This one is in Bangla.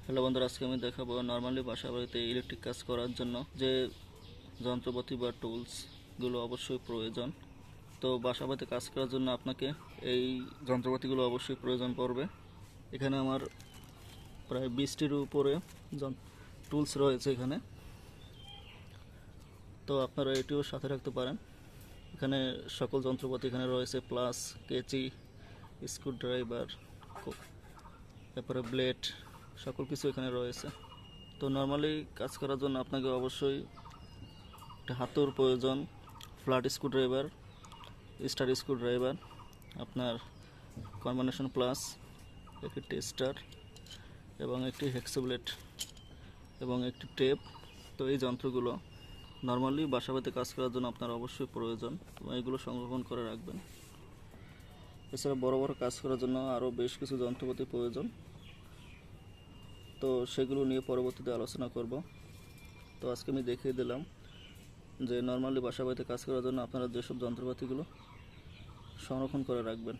হ্যালো বন্ধুরা, আজকে আমি দেখাবো নর্মালি বাসা বাড়িতে ইলেকট্রিক কাজ করার জন্য যে যন্ত্রপাতি বা টুলসগুলো অবশ্যই প্রয়োজন। তো বাসা বাড়িতে কাজ করার জন্য আপনাকে এই যন্ত্রপাতিগুলো অবশ্যই প্রয়োজন পড়বে। এখানে আমার প্রায় 20টির উপরে টুলস রয়েছে এখানে, তো আপনারা এটিও সাথে রাখতে পারেন। এখানে সকল যন্ত্রপাতি এখানে রয়েছে, প্লাস কেচি, স্ক্রুড্রাইভার, তারপরে ব্লেড, সকল কিছু এখানে রয়েছে। তো নর্মালি কাজ করার জন্য আপনাকে অবশ্যই একটা হাতুড় প্রয়োজন, ফ্ল্যাট স্ক্রুড্রাইভার, স্টার স্ক্রুড্রাইভার, আপনার কম্বিনেশন প্লাস, একটি টেস্টার এবং একটি হেক্সা ব্লেড এবং একটি টেপ। তো এই যন্ত্রগুলো নর্মালি বাসাবাড়িতে কাজ করার জন্য আপনার অবশ্যই প্রয়োজন এবং এগুলো সংরক্ষণ করে রাখবেন। এছাড়া বড় বড় কাজ করার জন্য আরও বেশ কিছু যন্ত্রপাতি প্রয়োজন, তো সেগুলো নিয়ে পরবর্তীতে আলোচনা করব। তো আজকে আমি দেখিয়ে দিলাম যে নর্মালি বাসা বাড়িতে কাজ করার জন্য আপনারা যেসব যন্ত্রপাতিগুলো সংরক্ষণ করে রাখবেন।